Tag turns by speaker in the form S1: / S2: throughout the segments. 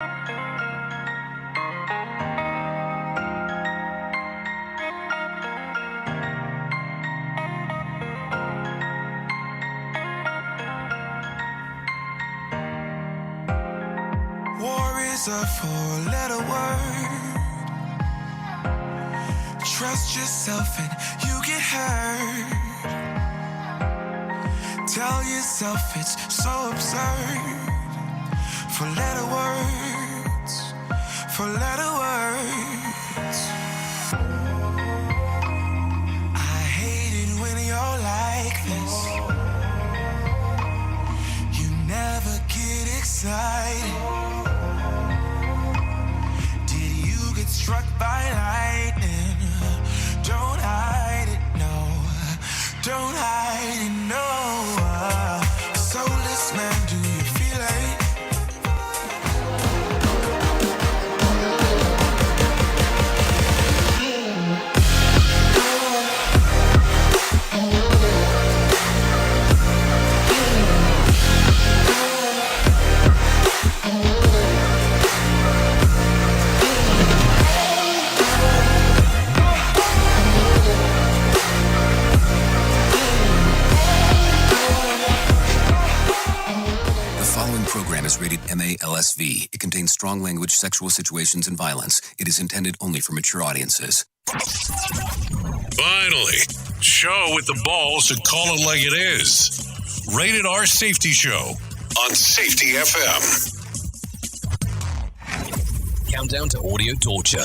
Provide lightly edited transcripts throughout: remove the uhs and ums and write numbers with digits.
S1: War is a four-letter word. Trust yourself and you get hurt. Tell yourself it's so absurd. Four-letter words. Four-letter words. I hate it when you're like this. You never get excited. Struck by lightning. Don't hide it, no. Don't hide it, no. Soulless man, do you feel it?
S2: Program is rated MA-LSV. It contains strong language, sexual situations, and violence. It is intended only for mature audiences.
S3: Finally, show with the balls to call it like it is. Rated R Safety Show on Safety FM.
S2: Countdown to audio torture.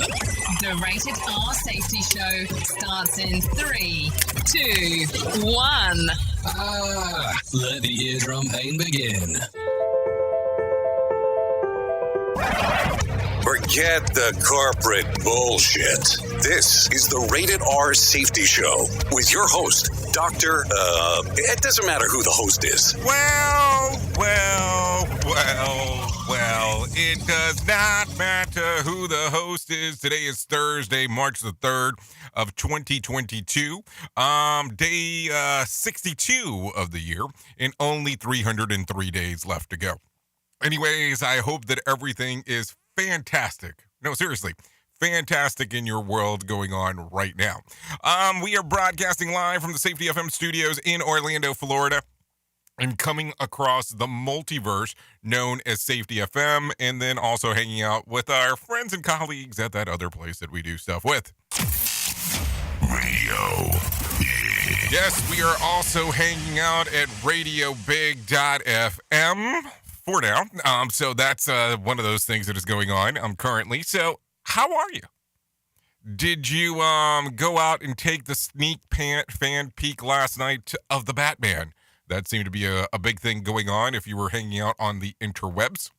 S4: The Rated R Safety Show starts in 3, 2, 1.
S2: Let the eardrum pain begin.
S3: Forget the corporate bullshit. This is the Rated R Safety Show with your host, Dr. It doesn't matter who the host is.
S1: Well, it does not matter who the host is. Today is Thursday, March the 3rd of 2022, day 62 of the year, and only 303 days left to go. Anyways, I hope that everything is fantastic. No, seriously. Fantastic in your world going on right now. We are broadcasting live from the Safety FM studios in Orlando, Florida, and coming across the multiverse known as Safety FM, and then also hanging out with our friends and colleagues at that other place that we do stuff with.
S3: Radio Big.
S1: Yes, we are also hanging out at radiobig.fm for now. So that's one of those things that is going on currently. So how are you? Did you go out and take the sneak fan peek last night of the Batman? That seemed to be a big thing going on if you were hanging out on the interwebs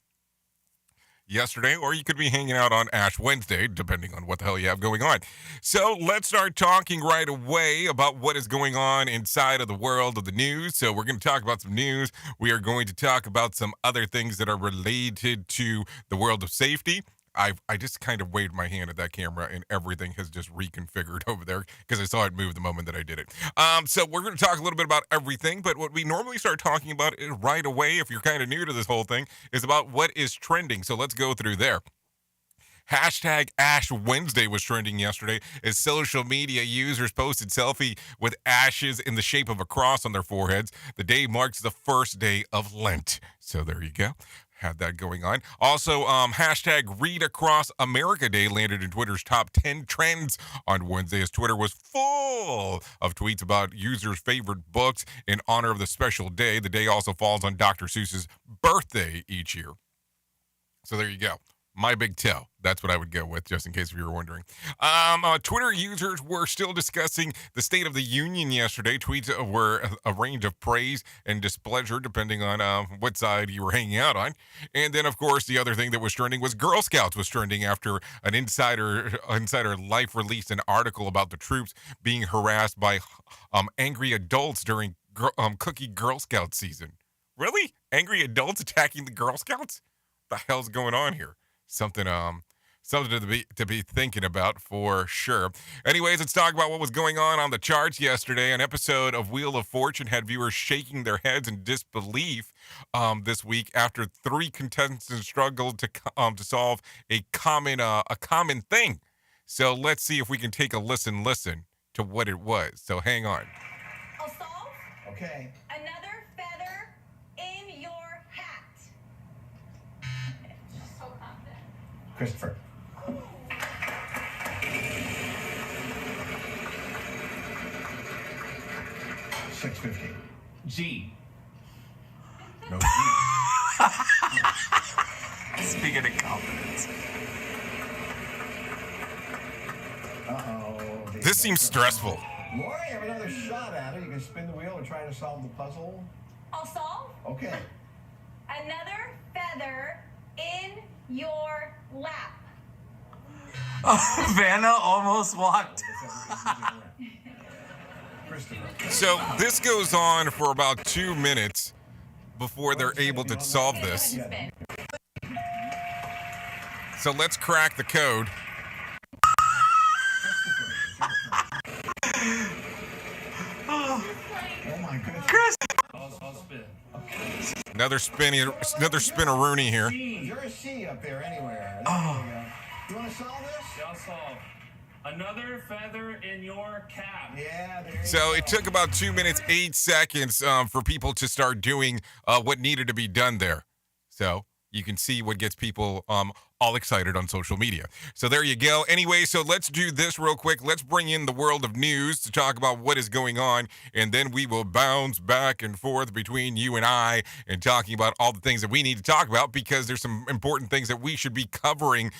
S1: yesterday, or you could be hanging out on Ash Wednesday, depending on what the hell you have going on. So let's start talking right away about what is going on inside of the world of the news. So we're going to talk about some news. We are going to talk about some other things that are related to the world of safety. I just kind of waved my hand at that camera and everything has just reconfigured over there because I saw it move the moment that I did it. So we're going to talk a little bit about everything, but what we normally start talking about right away, if you're kind of new to this whole thing, is about what is trending. So let's go through there. Hashtag Ash Wednesday was trending yesterday as social media users posted selfie with ashes in the shape of a cross on their foreheads. The day marks the first day of Lent. So there you go. Had that going on. Also, hashtag Read Across America Day landed in Twitter's top 10 trends on Wednesday as Twitter was full of tweets about users' favorite books in honor of the special day. The day also falls on Dr. Seuss's birthday each year. So there you go. My big toe. That's what I would go with, just in case you were wondering. Twitter users were still discussing the State of the Union yesterday. Tweets were a range of praise and displeasure, depending on what side you were hanging out on. And then, of course, the other thing that was trending was Girl Scouts was trending after an Insider Life released an article about the troops being harassed by angry adults during Cookie Girl Scout season. Really? Angry adults attacking the Girl Scouts? What the hell's going on here? Something Something to be thinking about for sure. Anyways, let's talk about what was going on the charts yesterday. An episode of Wheel of Fortune had viewers shaking their heads in disbelief this week after 3 contestants struggled to solve a common thing. So let's see if we can take a listen to what it was. So hang on.
S5: I'll solve.
S6: Okay.
S5: Another feather in your hat. So confident.
S6: Christopher. $6.50.
S7: G.
S6: No G.
S7: Speaking of confidence.
S6: Uh-oh.
S1: This seems stressful.
S6: Laura, you have another shot at it. You can spin the wheel and try to solve the puzzle.
S5: I'll solve.
S6: Okay.
S5: Another feather in your lap.
S7: Oh, Vanna almost walked.
S6: Christopher.
S1: So this goes on for about 2 minutes before they're able to solve this. So let's crack the code.
S6: Oh my goodness.
S7: Chris.
S8: I'll spin.
S1: Another spinneroonie here.
S6: Is there a C up there anywhere?
S7: Oh.
S6: You want to solve this?
S8: Yeah, I'll solve. Another feather in your cap.
S6: Yeah, there you
S1: So
S6: go.
S1: it took about 2 minutes, 8 seconds for people to start doing what needed to be done there. So you can see what gets people all excited on social media. So there you go. Anyway, so let's do this real quick. Let's bring in the world of news to talk about what is going on, and then we will bounce back and forth between you and I and talking about all the things that we need to talk about, because there's some important things that we should be covering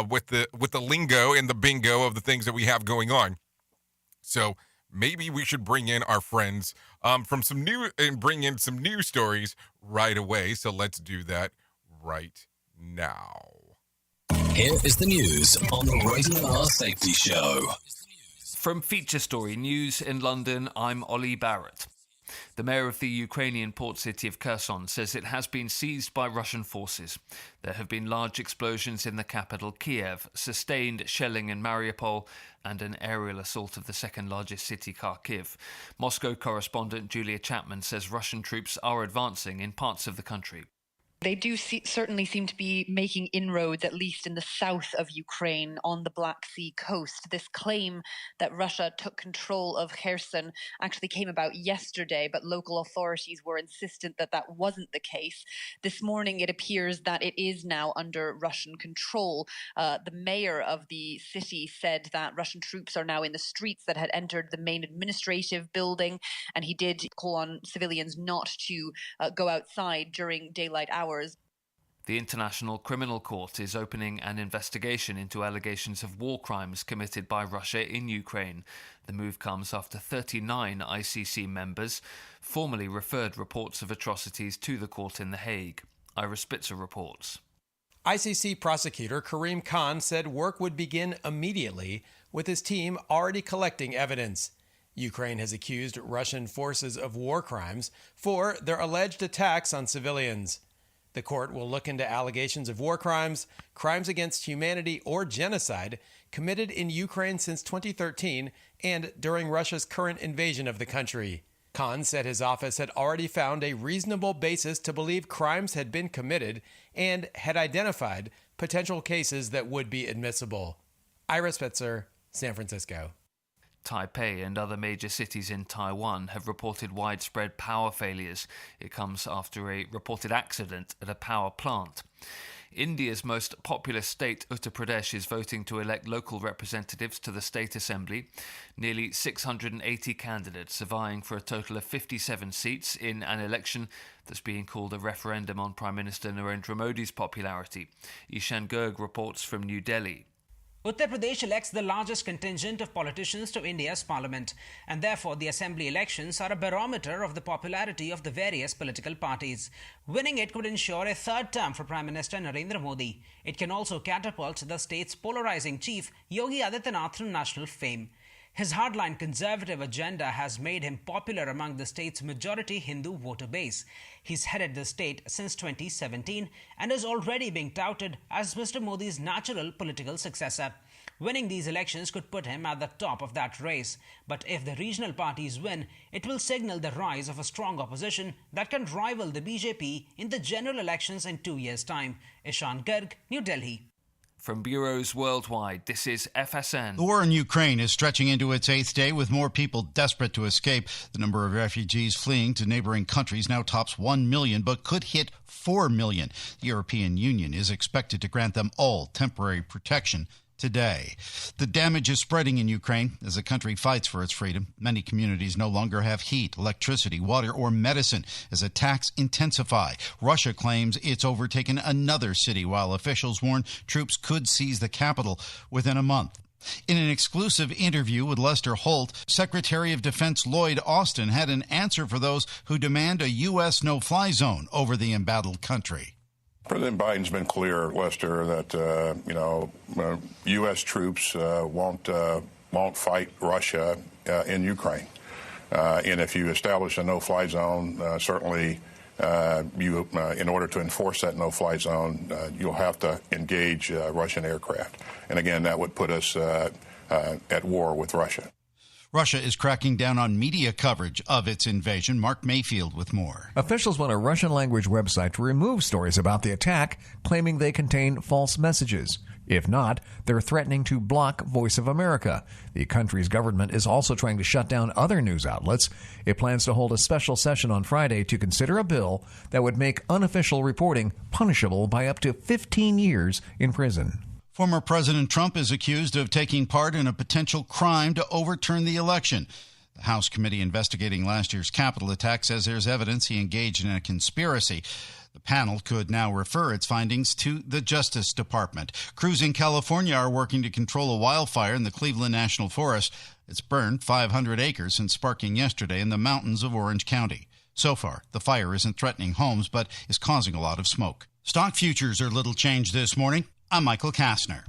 S1: with the lingo and the bingo of the things that we have going on. So maybe we should bring in our friends bring in some news stories right away. So let's do that right now.
S2: Here is the news on the Rated R Safety Show.
S9: From Feature Story News in London, I'm Ollie Barrett. The mayor of the Ukrainian port city of Kherson says it has been seized by Russian forces. There have been large explosions in the capital, Kiev, sustained shelling in Mariupol, and an aerial assault of the second largest city, Kharkiv. Moscow correspondent Julia Chapman says Russian troops are advancing in parts of the country.
S10: They do certainly seem to be making inroads, at least in the south of Ukraine, on the Black Sea coast. This claim that Russia took control of Kherson actually came about yesterday, but local authorities were insistent that that wasn't the case. This morning, it appears that it is now under Russian control. The mayor of the city said that Russian troops are now in the streets that had entered the main administrative building, and he did call on civilians not to go outside during daylight hours.
S9: The International Criminal Court is opening an investigation into allegations of war crimes committed by Russia in Ukraine. The move comes after 39 ICC members formally referred reports of atrocities to the court in The Hague. Ira Spitzer reports.
S11: ICC prosecutor Karim Khan said work would begin immediately, with his team already collecting evidence. Ukraine has accused Russian forces of war crimes for their alleged attacks on civilians. The court will look into allegations of war crimes, crimes against humanity, or genocide committed in Ukraine since 2013 and during Russia's current invasion of the country. Khan said his office had already found a reasonable basis to believe crimes had been committed and had identified potential cases that would be admissible. Ira Spitzer, San Francisco.
S9: Taipei and other major cities in Taiwan have reported widespread power failures. It comes after a reported accident at a power plant. India's most populous state, Uttar Pradesh, is voting to elect local representatives to the state assembly. Nearly 680 candidates are vying for a total of 57 seats in an election that's being called a referendum on Prime Minister Narendra Modi's popularity. Ishan Garg reports from New Delhi.
S12: Uttar Pradesh elects the largest contingent of politicians to India's parliament, and therefore the assembly elections are a barometer of the popularity of the various political parties. Winning it could ensure a third term for Prime Minister Narendra Modi. It can also catapult the state's polarizing chief, Yogi Adityanath, to national fame. His hardline conservative agenda has made him popular among the state's majority Hindu voter base. He's headed the state since 2017 and is already being touted as Mr. Modi's natural political successor. Winning these elections could put him at the top of that race. But if the regional parties win, it will signal the rise of a strong opposition that can rival the BJP in the general elections in 2 years' time. Ishan Garg, New Delhi.
S9: From bureaus worldwide, this is FSN.
S13: The war in Ukraine is stretching into its 8th day with more people desperate to escape. The number of refugees fleeing to neighboring countries now tops 1 million, but could hit 4 million. The European Union is expected to grant them all temporary protection today. The damage is spreading in Ukraine as the country fights for its freedom. Many communities no longer have heat, electricity, water, or medicine as attacks intensify. Russia claims it's overtaken another city, while officials warn troops could seize the capital within a month. In an exclusive interview with Lester Holt, Secretary of Defense Lloyd Austin had an answer for those who demand a U.S. no-fly zone over the embattled country.
S14: President Biden's been clear, Lester, that U.S. troops won't fight Russia in Ukraine, and if you establish a no-fly zone, certainly in order to enforce that no-fly zone, you'll have to engage Russian aircraft, and again, that would put us at war with Russia.
S13: Russia is cracking down on media coverage of its invasion. Mark Mayfield with more.
S15: Officials want a Russian-language website to remove stories about the attack, claiming they contain false messages. If not, they're threatening to block Voice of America. The country's government is also trying to shut down other news outlets. It plans to hold a special session on Friday to consider a bill that would make unofficial reporting punishable by up to 15 years in prison.
S13: Former President Trump is accused of taking part in a potential crime to overturn the election. The House committee investigating last year's Capitol attack says there's evidence he engaged in a conspiracy. The panel could now refer its findings to the Justice Department. Crews in California are working to control a wildfire in the Cleveland National Forest. It's burned 500 acres since sparking yesterday in the mountains of Orange County. So far, the fire isn't threatening homes, but is causing a lot of smoke. Stock futures are little changed this morning. I'm Michael Kastner.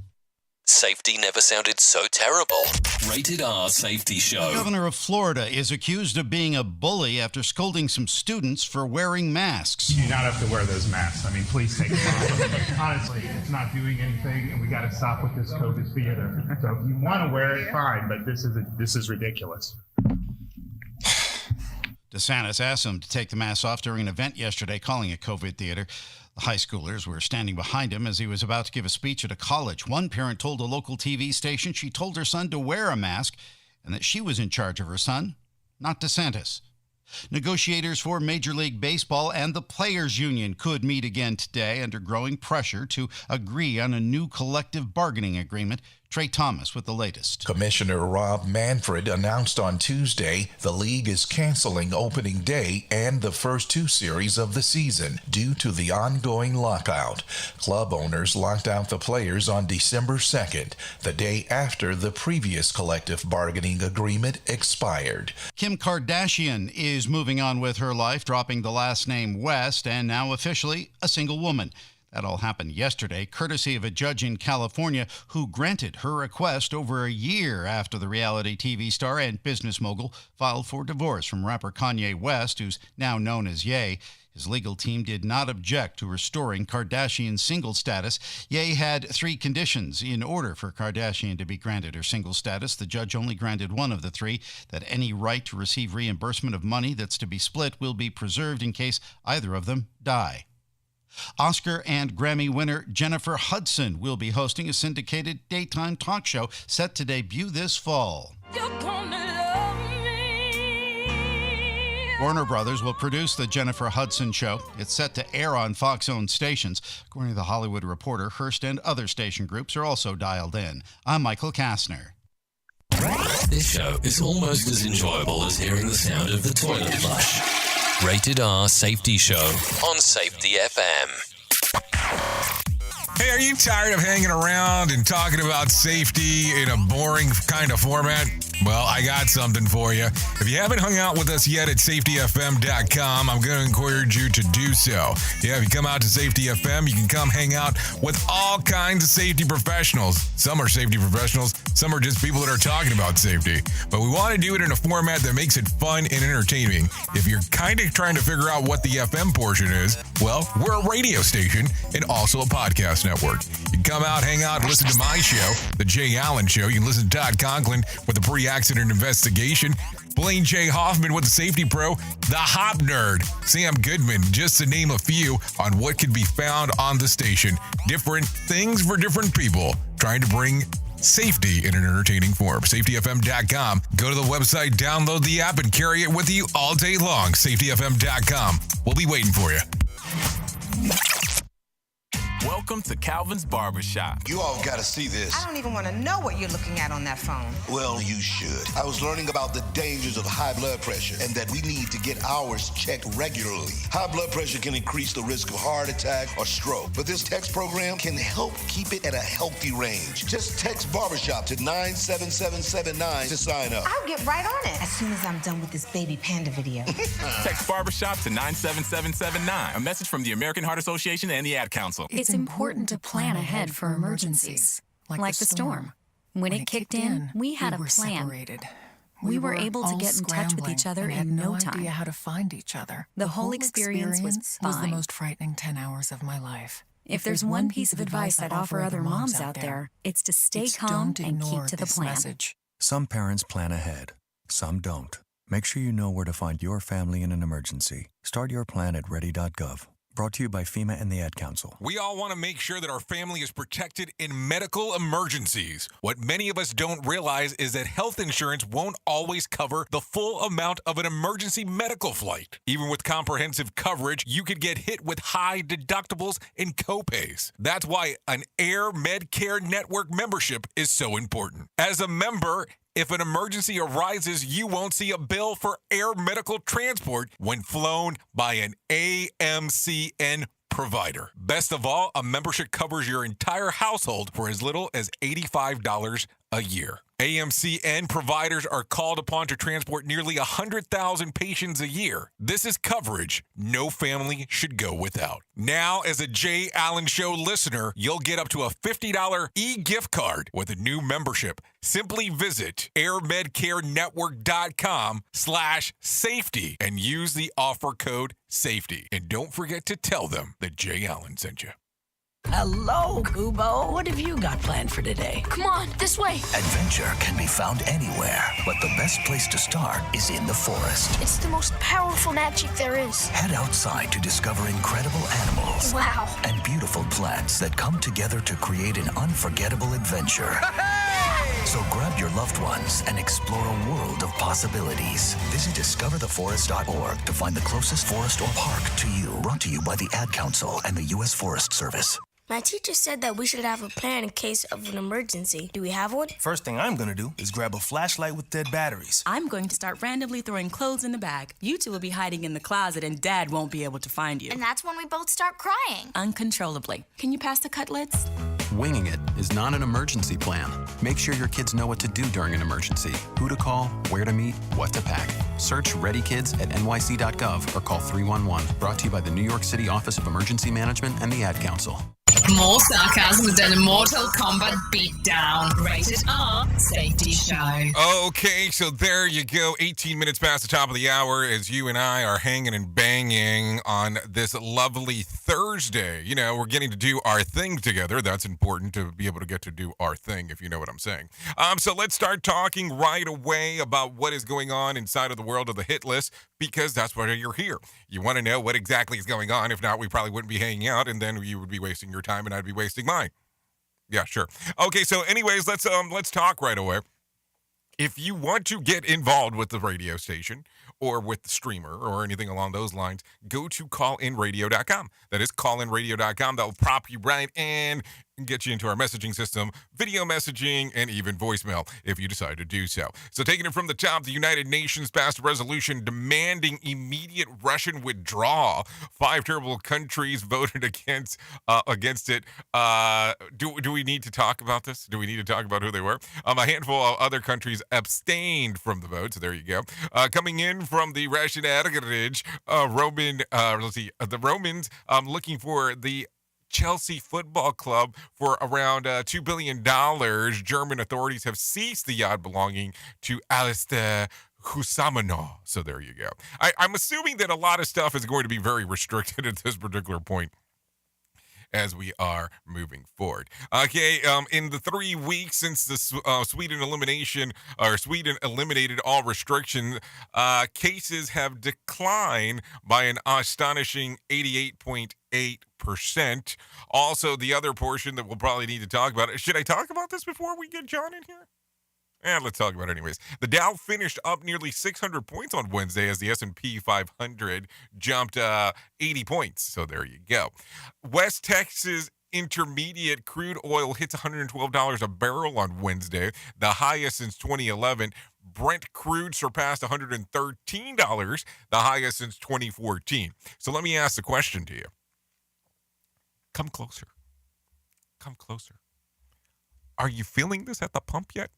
S2: Safety never sounded so terrible. Rated R Safety Show.
S13: The governor of Florida is accused of being a bully after scolding some students for wearing masks.
S16: You do not have to wear those masks. I mean, please take them off. Honestly, it's not doing anything, and we got to stop with this COVID theater. So if you want to wear it, fine, but this is ridiculous.
S13: DeSantis asked him to take the mask off during an event yesterday, calling it COVID theater. The high schoolers were standing behind him as he was about to give a speech at a college. One parent told a local TV station she told her son to wear a mask and that she was in charge of her son, not DeSantis. Negotiators for Major League Baseball and the Players Union could meet again today under growing pressure to agree on a new collective bargaining agreement. Trey Thomas with the latest.
S17: Commissioner Rob Manfred announced on Tuesday the league is canceling opening day and the first two series of the season due to the ongoing lockout. Club owners locked out the players on December 2nd, the day after the previous collective bargaining agreement expired.
S13: Kim Kardashian is moving on with her life, dropping the last name West, and now officially a single woman. That all happened yesterday, courtesy of a judge in California who granted her request over a year after the reality TV star and business mogul filed for divorce from rapper Kanye West, who's now known as Ye. His legal team did not object to restoring Kardashian's single status. Ye had 3 conditions in order for Kardashian to be granted her single status. The judge only granted one of the 3, that any right to receive reimbursement of money that's to be split will be preserved in case either of them die. Oscar and Grammy winner Jennifer Hudson will be hosting a syndicated daytime talk show set to debut this fall. Warner Brothers will produce the Jennifer Hudson Show. It's set to air on Fox-owned stations. According to The Hollywood Reporter, Hearst and other station groups are also dialed in. I'm Michael Kastner.
S2: This show is almost as enjoyable as hearing the sound of the toilet flush. Rated R Safety Show on Safety FM.
S1: Hey, are you tired of hanging around and talking about safety in a boring kind of format? Well, I got something for you. If you haven't hung out with us yet at safetyfm.com, I'm going to encourage you to do so. Yeah, if you come out to Safety FM, you can come hang out with all kinds of safety professionals. Some are safety professionals, some are just people that are talking about safety. But we want to do it in a format that makes it fun and entertaining. If you're kind of trying to figure out what the FM portion is, well, we're a radio station and also a podcast network. You can come out, hang out, and listen to my show, The Jay Allen Show. You can listen to Todd Conklin with the pre-accident investigation, Blaine J. Hoffman with the Safety Pro, the Hop Nerd, Sam Goodman, just to name a few on what can be found on the station. Different things for different people, trying to bring safety in an entertaining form. SafetyFM.com. Go to the website, download the app, and carry it with you all day long. SafetyFM.com. We'll be waiting for you.
S18: Welcome to Calvin's Barbershop.
S19: You all gotta see this.
S20: I don't even want to know what you're looking at on that phone.
S19: Well, you should. I was learning about the dangers of high blood pressure and that we need to get ours checked regularly. High blood pressure can increase the risk of heart attack or stroke, but this text program can help keep it at a healthy range. Just text Barbershop to 97779 to sign up.
S20: I'll get right on it as soon as I'm done with this baby panda video.
S18: Text Barbershop to 97779. A message from the American Heart Association and the Ad Council.
S21: It's important to plan ahead for emergencies, like the storm. When it kicked in, we had a plan.
S22: Separated.
S21: We were able to get in touch with each other in no time.
S22: Idea how to find each other.
S21: The whole experience was
S22: the
S21: fine.
S22: most frightening 10 hours of my life.
S21: If there's one piece of advice I'd offer other moms out there, it's to stay calm and keep to the plan.
S22: Message.
S23: Some parents plan ahead, some don't. Make sure you know where to find your family in an emergency. Start your plan at ready.gov. Brought to you by FEMA and the Ad Council.
S1: We all want to make sure that our family is protected in medical emergencies. What many of us don't realize is that health insurance won't always cover the full amount of an emergency medical flight. Even with comprehensive coverage, you could get hit with high deductibles and copays. That's why an Air Medcare Network membership is so important. As a member, if an emergency arises, you won't see a bill for air medical transport when flown by an AMCN provider. Best of all, a membership covers your entire household for as little as $85 a year. AMCN providers are called upon to transport nearly 100,000 patients a year. This is coverage no family should go without. Now, as a Jay Allen Show listener, you'll get up to a $50 e-gift card with a new membership. Simply visit airmedcarenetwork.com/safety and use the offer code SAFETY. And don't forget to tell them that Jay Allen sent you.
S24: Hello, Kubo. What have you got planned for today?
S25: Come on, this way.
S24: Adventure can be found anywhere, but the best place to start is in the forest.
S25: It's the most powerful magic there is.
S24: Head outside to discover incredible animals.
S25: Wow.
S24: And beautiful plants that come together to create an unforgettable adventure. So grab your loved ones and explore a world of possibilities. Visit discovertheforest.org to find the closest forest or park to you. Brought to you by the Ad Council and the U.S. Forest Service.
S25: My teacher said that we should have a plan in case of an emergency. Do we have one?
S26: First thing I'm gonna do is grab a flashlight with dead batteries.
S27: I'm going to start randomly throwing clothes in the bag. You two will be hiding in the closet and Dad won't be able to find you.
S25: And that's when we both start crying.
S27: Uncontrollably. Can you pass the cutlets?
S28: Winging it is not an emergency plan. Make sure your kids know what to do during an emergency, who to call, where to meet, what to pack. Search Ready Kids at nyc.gov or call 311. Brought to you by the New York City Office of Emergency Management and the Ad Council.
S4: More sarcasm than a Mortal Kombat beatdown. Rated R Safety Show.
S1: Okay, so there you go. 18 minutes past the top of the hour as you and I are hanging and banging on this lovely Thursday. You know, we're getting to do our thing together. That's important to be able to get to do our thing, if you know what I'm saying. So let's start talking right away about what is going on inside of the world of the hit list, because that's why you're here. You want to know what exactly is going on. If not, we probably wouldn't be hanging out, and then you would be wasting your time and I'd be wasting mine. Yeah, sure. Okay, so anyways, let's talk right away. If you want to get involved with the radio station or with the streamer or anything along those lines, go to callinradio.com. That is callinradio.com. That will prop you right in. and get you into our messaging system, video messaging, and even voicemail if you decide to do so. So taking it from the top, the United Nations passed a resolution demanding immediate Russian withdrawal. 5 terrible countries voted against it. Do we need to talk about this? Do we need to talk about who they were? A handful of other countries abstained from the vote, so there you go. Coming in from the Russian heritage, the Romans looking for the Chelsea Football Club for around $2 billion. German authorities have seized the yacht belonging to Alistair Husamano. So there you go. I'm assuming that a lot of stuff is going to be very restricted at this particular point as we are moving forward. Okay, in the 3 weeks since the Sweden eliminated all restrictions, cases have declined by an astonishing 88.8%. Also, the other portion that we'll probably need to talk about, should I talk about this before we get John in here? Let's talk about it anyways. The Dow finished up nearly 600 points on Wednesday as the S&P 500 jumped 80 points. So there you go. West Texas Intermediate crude oil hits $112 a barrel on Wednesday, the highest since 2011. Brent crude surpassed $113, the highest since 2014. So let me ask the question to you. Come closer. Come closer. Are you feeling this at the pump yet?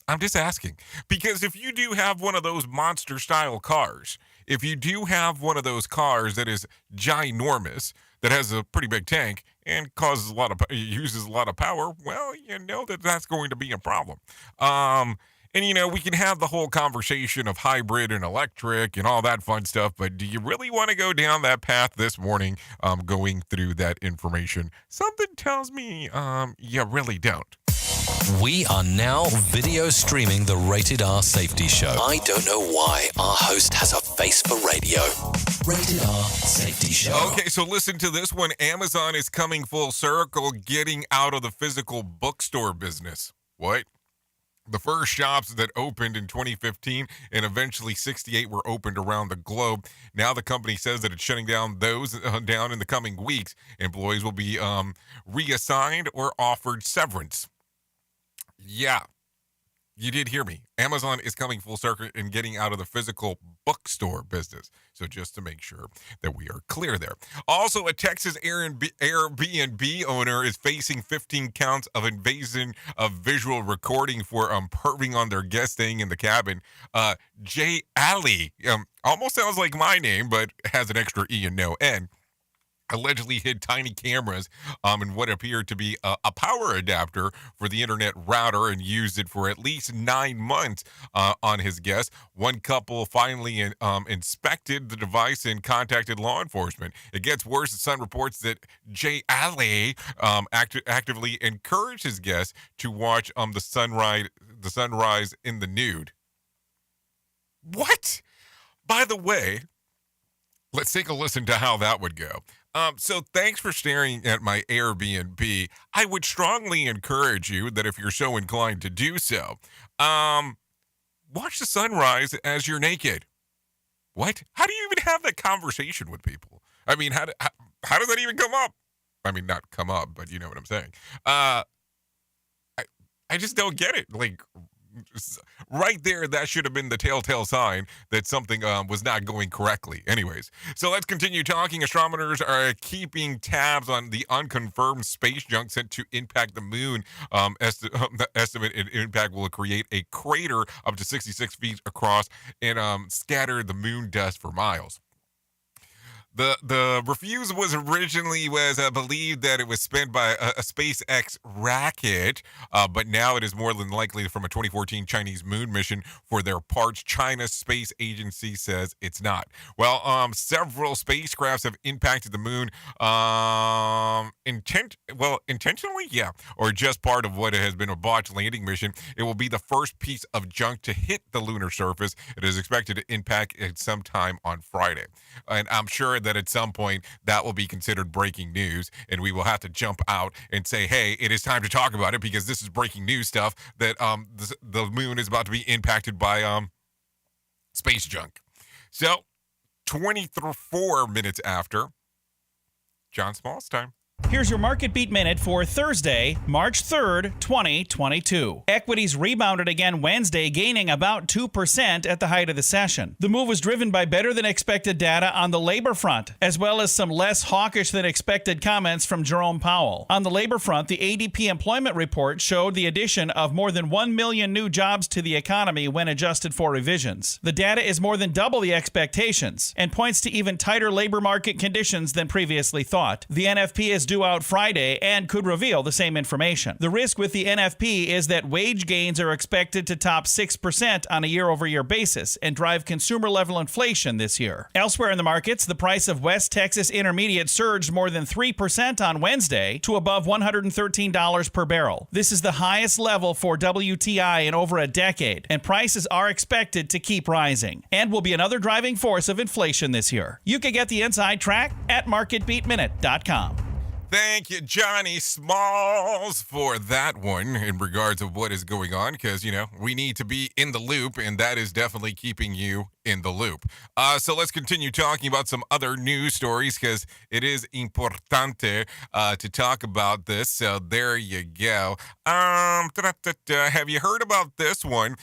S1: I'm just asking, because if you do have one of those monster style cars, if you do have one of those cars that is ginormous, that has a pretty big tank and uses a lot of power, well, you know that's going to be a problem. And we can have the whole conversation of hybrid and electric and all that fun stuff, but do you really want to go down that path this morning, going through that information? Something tells me you really don't.
S2: We are now video streaming the Rated R Safety Show. I don't know why our host has a face for radio. Rated R Safety Show.
S1: Okay, so listen to this one. Amazon is coming full circle, getting out of the physical bookstore business. What? The first shops that opened in 2015 and eventually 68 were opened around the globe. Now the company says that it's shutting down those down in the coming weeks. Employees will be reassigned or offered severance. Yeah, you did hear me. Amazon is coming full circle and getting out of the physical bookstore business. So just to make sure that we are clear there. Also, a Texas Airbnb owner is facing 15 counts of invasion of visual recording for perving on their guests staying in the cabin. Jay Ali, almost sounds like my name, but has an extra E and no N. Allegedly hid tiny cameras in what appeared to be a power adapter for the internet router and used it for at least 9 months on his guests. One couple finally inspected the device and contacted law enforcement. It gets worse. The Sun reports that Jay Ali actively encouraged his guests to watch the sunrise in the nude. What? By the way, let's take a listen to how that would go. So thanks for staring at my Airbnb. I would strongly encourage you that if you're so inclined to do so, watch the sunrise as you're naked. What? How do you even have that conversation with people? I mean, how does that even come up? I mean, not come up, but you know what I'm saying. I just don't get it. Like, right there, that should have been the telltale sign that something was not going correctly. Anyways, so let's continue talking. Astronomers are keeping tabs on the unconfirmed space junk sent to impact the moon. The estimated impact will create a crater up to 66 feet across and scatter the moon dust for miles. The refusal was originally believed that it was spent by a SpaceX rocket, but now it is more than likely from a 2014 Chinese moon mission for their parts. China's space agency says it's not. Well, several spacecrafts have impacted the moon, intentionally, yeah, or just part of what has been a botched landing mission. It will be the first piece of junk to hit the lunar surface. It is expected to impact at some time on Friday, and I'm sure that at some point that will be considered breaking news, and we will have to jump out and say, hey, it is time to talk about it because this is breaking news stuff that the moon is about to be impacted by space junk. So 24 minutes after, John Small's time.
S3: Here's your Market Beat Minute for Thursday, March 3rd, 2022. Equities rebounded again Wednesday, gaining about 2% at the height of the session. The move was driven by better than expected data on the labor front, as well as some less hawkish than expected comments from Jerome Powell. On the labor front, the ADP employment report showed the addition of more than 1 million new jobs to the economy when adjusted for revisions. The data is more than double the expectations and points to even tighter labor market conditions than previously thought. The NFP is due out Friday and could reveal the same information. The risk with the NFP is that wage gains are expected to top 6% on a year-over-year basis and drive consumer-level inflation this year. Elsewhere in the markets, the price of West Texas Intermediate surged more than 3% on Wednesday to above $113 per barrel. This is the highest level for WTI in over a decade, and prices are expected to keep rising and will be another driving force of inflation this year. You can get the inside track at marketbeatminute.com.
S1: Thank you, Johnny Smalls, for that one in regards of what is going on, because, we need to be in the loop, and that is definitely keeping you in the loop. So let's continue talking about some other news stories, because it is importante to talk about this. So there you go. Have you heard about this one?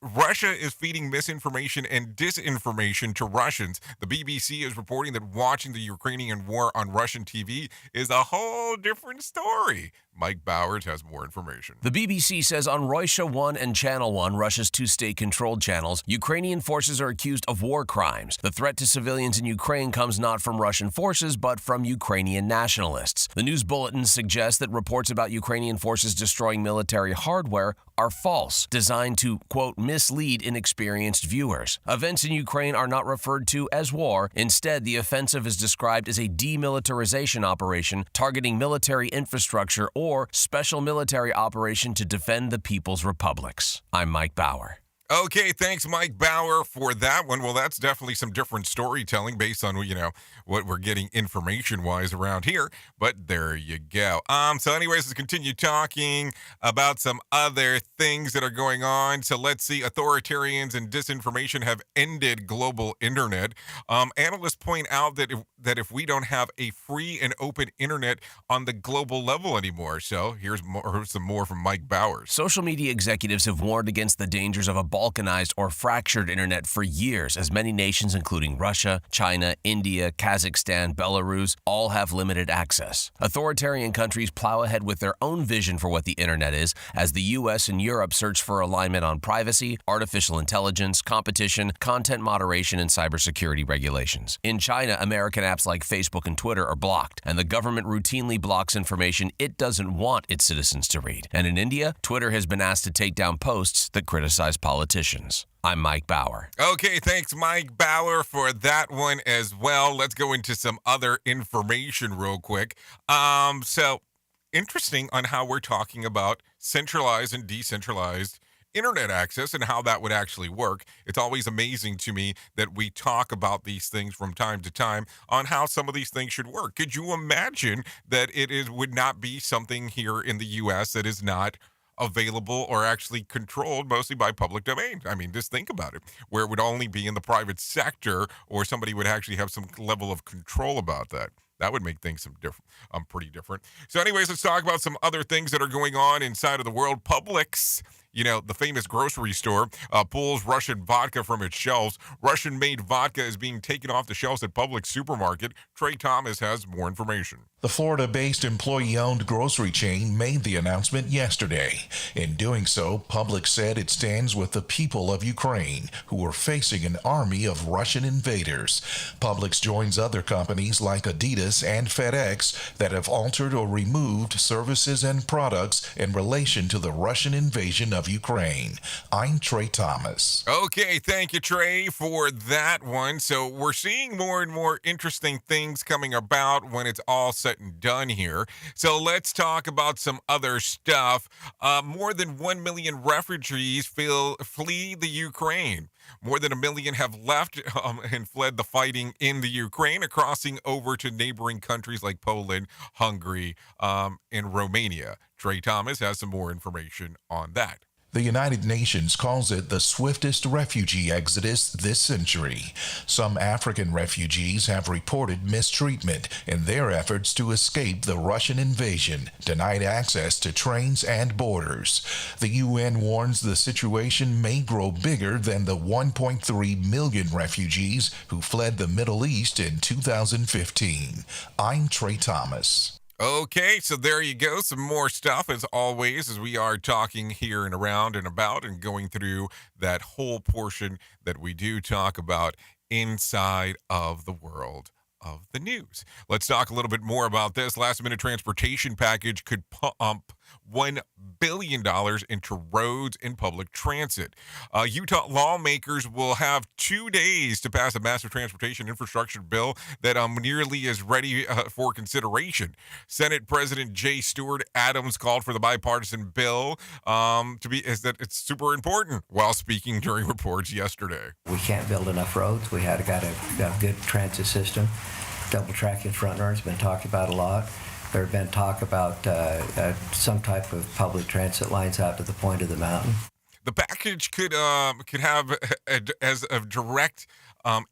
S1: Russia is feeding misinformation and disinformation to Russians. The BBC is reporting that watching the Ukrainian war on Russian TV is a whole different story. Mike Bowers has more information.
S5: The BBC says on Russia 1 and Channel 1, Russia's two state-controlled channels, Ukrainian forces are accused of war crimes. The threat to civilians in Ukraine comes not from Russian forces, but from Ukrainian nationalists. The news bulletins suggest that reports about Ukrainian forces destroying military hardware are false, designed to, quote, mislead inexperienced viewers. Events in Ukraine are not referred to as war. Instead, the offensive is described as a demilitarization operation targeting military infrastructure or special military operation to defend the people's republics. I'm Mike Bauer.
S1: Okay, thanks, Mike Bauer, for that one. Well, that's definitely some different storytelling based on, what we're getting information-wise around here. But there you go. So anyways, let's continue talking about some other things that are going on. So let's see. Authoritarians and disinformation have ended global internet. Analysts point out that if we don't have a free and open internet on the global level anymore. So here's some more from Mike Bowers.
S5: Social media executives have warned against the dangers of a balkanized or fractured internet for years, as many nations, including Russia, China, India, Kazakhstan, Belarus, all have limited access. Authoritarian countries plow ahead with their own vision for what the internet is, as the U.S. and Europe search for alignment on privacy, artificial intelligence, competition, content moderation, and cybersecurity regulations. In China, American apps like Facebook and Twitter are blocked, and the government routinely blocks information it doesn't want its citizens to read. And in India, Twitter has been asked to take down posts that criticize politicians. I'm Mike Bauer.
S1: Okay, thanks, Mike Bauer, for that one as well. Let's go into some other information real quick. So interesting on how we're talking about centralized and decentralized internet access and how that would actually work. It's always amazing to me that we talk about these things from time to time on how some of these things should work. Could you imagine that would not be something here in the U.S. that is not available or actually controlled mostly by public domain? I mean, just think about it, where it would only be in the private sector or somebody would actually have some level of control about that. That would make things pretty different. So anyways, let's talk about some other things that are going on inside of the world. Publix, the famous grocery store, pulls Russian vodka from its shelves. Russian-made vodka is being taken off the shelves at Publix supermarket. Trey Thomas has more information.
S17: The Florida-based employee-owned grocery chain made the announcement yesterday. In doing so, Publix said it stands with the people of Ukraine, who are facing an army of Russian invaders. Publix joins other companies like Adidas and FedEx that have altered or removed services and products in relation to the Russian invasion of Ukraine. I'm Trey Thomas.
S1: Okay, thank you, Trey, for that one. So we're seeing more and more interesting things coming about when it's all said and done here. So let's talk about some other stuff. More than 1 million refugees flee the Ukraine. More than 1 million have left and fled the fighting in the Ukraine, crossing over to neighboring countries like Poland, Hungary, and Romania. Trey Thomas has some more information on that.
S17: The United Nations calls it the swiftest refugee exodus this century. Some African refugees have reported mistreatment in their efforts to escape the Russian invasion, denied access to trains and borders. The UN warns the situation may grow bigger than the 1.3 million refugees who fled the Middle East in 2015. I'm Trey Thomas.
S1: Okay, so there you go. Some more stuff, as always, as we are talking here and around and about and going through that whole portion that we do talk about inside of the world of the news. Let's talk a little bit more about this. Last-minute transportation package could pump $1 billion into roads and public transit. Utah lawmakers will have 2 days to pass a massive transportation infrastructure bill that nearly is ready for consideration. Senate President J. Stewart Adams called for the bipartisan bill that it's super important while speaking during reports yesterday.
S6: We can't build enough roads. We got a good transit system. Double tracking front runners been talked about a lot. There have been talk about some type of public transit lines out to the point of the mountain.
S1: The package could have as a direct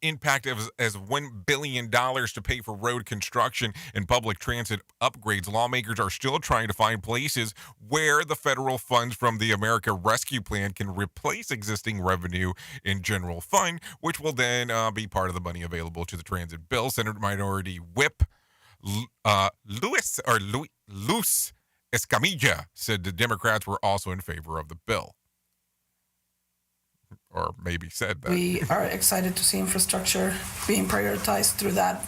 S1: impact as $1 billion to pay for road construction and public transit upgrades. Lawmakers are still trying to find places where the federal funds from the America Rescue Plan can replace existing revenue in general fund, which will then be part of the money available to the transit bill. Senate Minority Whip Luis Escamilla said the Democrats were also in favor of the bill. Or maybe said that.
S7: We are excited to see infrastructure being prioritized through that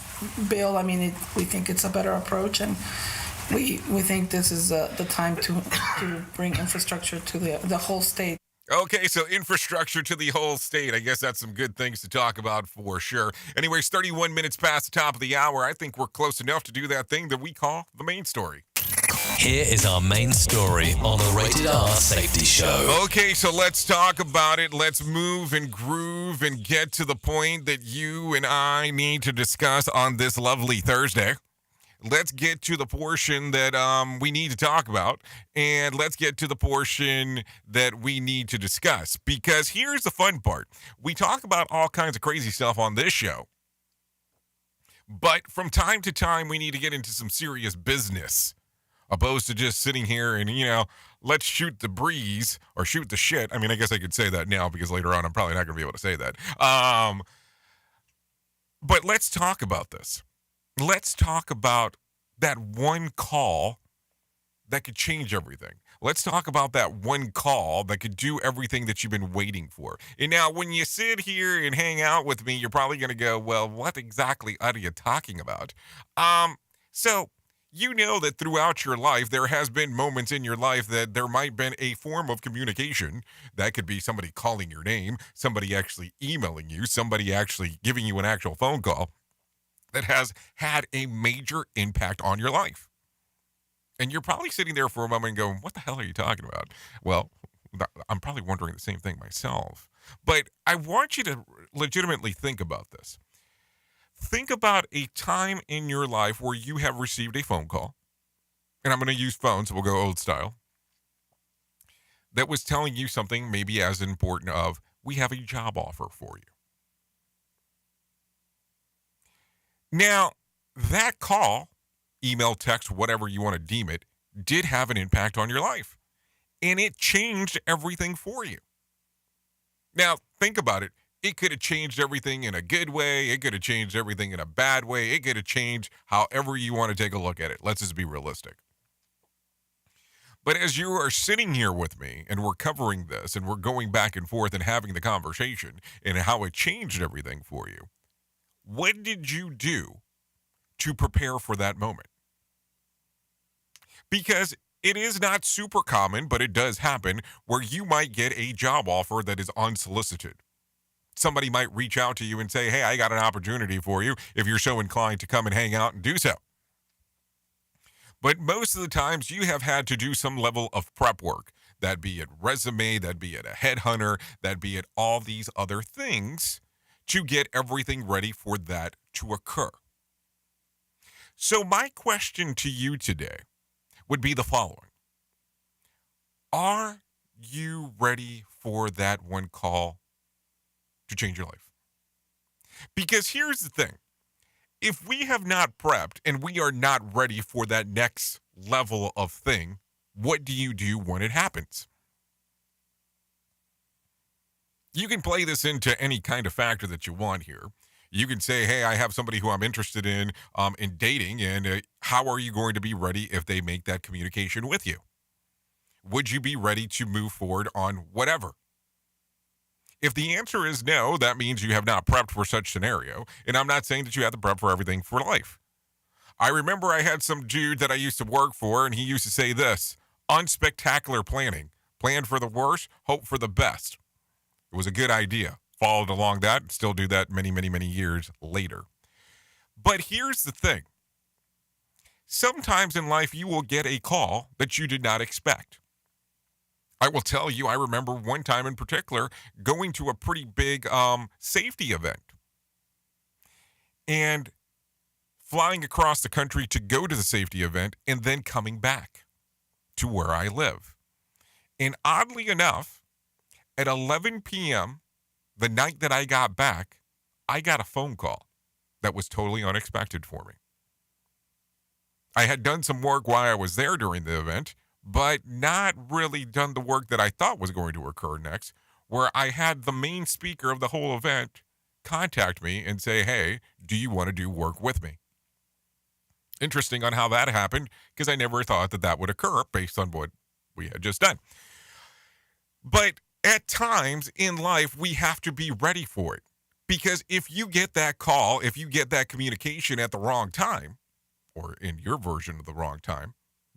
S7: bill. I mean, we think it's a better approach, and we think this is the time to bring infrastructure to the whole state.
S1: Okay, so infrastructure to the whole state. I guess that's some good things to talk about for sure. Anyways, 31 minutes past the top of the hour. I think we're close enough to do that thing that we call the main story.
S2: Here is our main story on the Rated R Safety Show.
S1: Okay, so let's talk about it. Let's move and groove and get to the point that you and I need to discuss on this lovely Thursday. Let's get to the portion that we need to talk about, and let's get to the portion that we need to discuss. Because here's the fun part. We talk about all kinds of crazy stuff on this show, but from time to time, we need to get into some serious business, opposed to just sitting here and, let's shoot the breeze or shoot the shit. I mean, I guess I could say that now because later on I'm probably not going to be able to say that. But let's talk about this. Let's talk about that one call that could change everything. Let's talk about that one call that could do everything that you've been waiting for. And now, when you sit here and hang out with me, you're probably going to go, well, what exactly are you talking about? So you know that throughout your life, there has been moments in your life that there might have been a form of communication. That could be somebody calling your name, somebody actually emailing you, somebody actually giving you an actual phone call that has had a major impact on your life. And you're probably sitting there for a moment going, what the hell are you talking about? Well, I'm probably wondering the same thing myself. But I want you to legitimately think about this. Think about a time in your life where you have received a phone call, and I'm going to use phones, so we'll go old style, that was telling you something maybe as important of, we have a job offer for you. Now, that call, email, text, whatever you want to deem it, did have an impact on your life. And it changed everything for you. Now, think about it. It could have changed everything in a good way. It could have changed everything in a bad way. It could have changed however you want to take a look at it. Let's just be realistic. But as you are sitting here with me and we're covering this and we're going back and forth and having the conversation and how it changed everything for you, what did you do to prepare for that moment? Because it is not super common, but it does happen where you might get a job offer that is unsolicited. Somebody might reach out to you and say, hey, I got an opportunity for you if you're so inclined to come and hang out and do so. But most of the times you have had to do some level of prep work. That be it resume, that be it a headhunter, that be it all these other things to get everything ready for that to occur. So my question to you today would be the following. Are you ready for that one call to change your life? Because here's the thing. If we have not prepped and we are not ready for that next level of thing, what do you do when it happens? You can play this into any kind of factor that you want here. You can say, hey, I have somebody who I'm interested in dating, and how are you going to be ready if they make that communication with you? Would you be ready to move forward on whatever? If the answer is no, that means you have not prepped for such scenario, and I'm not saying that you have to prep for everything for life. I remember I had some dude that I used to work for, and he used to say this: unspectacular planning. Plan for the worst, hope for the best. It was a good idea. Followed along that, and still do that many, many, many years later. But here's the thing. Sometimes in life, you will get a call that you did not expect. I will tell you, I remember one time in particular going to a pretty big safety event and flying across the country to go to the safety event and then coming back to where I live. And oddly enough, at 11 p.m., the night that I got back, I got a phone call that was totally unexpected for me. I had done some work while I was there during the event, but not really done the work that I thought was going to occur next, where I had the main speaker of the whole event contact me and say, hey, do you want to do work with me? Interesting on how that happened, because I never thought that that would occur based on what we had just done. But at times in life, we have to be ready for it, because if you get that call, if you get that communication at the wrong time, or in your version of the wrong time,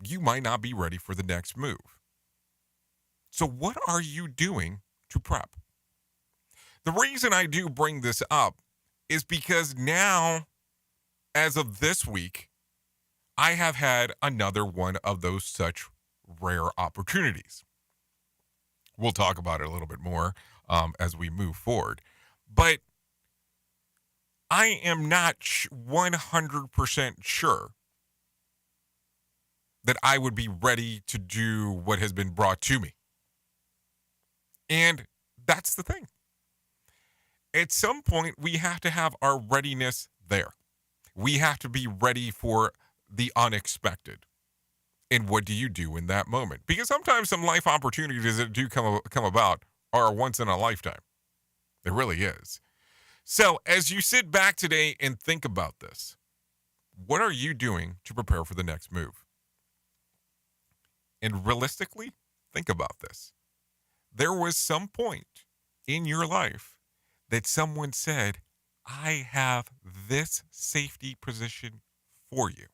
S1: you might not be ready for the next move. So what are you doing to prep? The reason I do bring this up is because now, as of this week, I have had another one of those such rare opportunities. We'll talk about it a little bit more as we move forward. But I am not 100% sure that I would be ready to do what has been brought to me. And that's the thing. At some point, we have to have our readiness there. We have to be ready for the unexpected. And what do you do in that moment? Because sometimes some life opportunities that do come about are once in a lifetime. It really is. So as you sit back today and think about this, what are you doing to prepare for the next move? And realistically, think about this. There was some point in your life that someone said, I have this safety position for you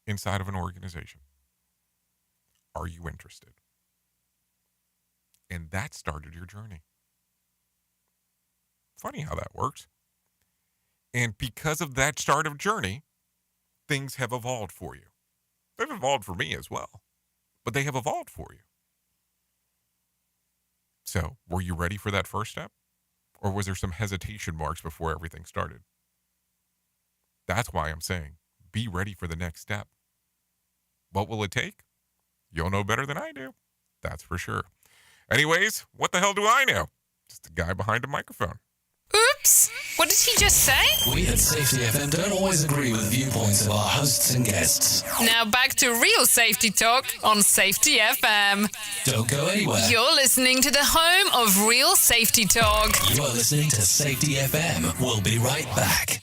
S1: inside of an organization. Are you interested? And that started your journey. Funny how that works. And because of that start of journey, things have evolved for you. They've evolved for me as well, but they have evolved for you. So, were you ready for that first step? Or was there some hesitation marks before everything started? That's why I'm saying, be ready for the next step. What will it take? You'll know better than I do. That's for sure. Anyways, what the hell do I know? Just a guy behind a microphone.
S4: Oops! What did he just say?
S2: We at Safety FM don't always agree with viewpoints of our hosts and guests.
S4: Now back to real safety talk on Safety FM.
S2: Don't go anywhere.
S4: You're listening to the home of real safety talk.
S2: You're listening to Safety FM. We'll be right back.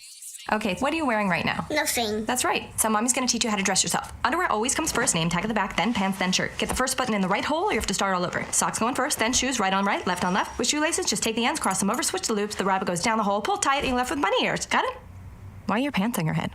S8: Okay, what are you wearing right now?
S9: Nothing.
S8: That's right. So mommy's going to teach you how to dress yourself. Underwear always comes first, name tag at the back, then pants, then shirt. Get the first button in the right hole or you have to start all over. Socks going first, then shoes, right on right, left on left. With shoelaces, just take the ends, cross them over, switch the loops, the rabbit goes down the hole, pull tight, and you're left with bunny ears. Got it? Why are your pants on your head?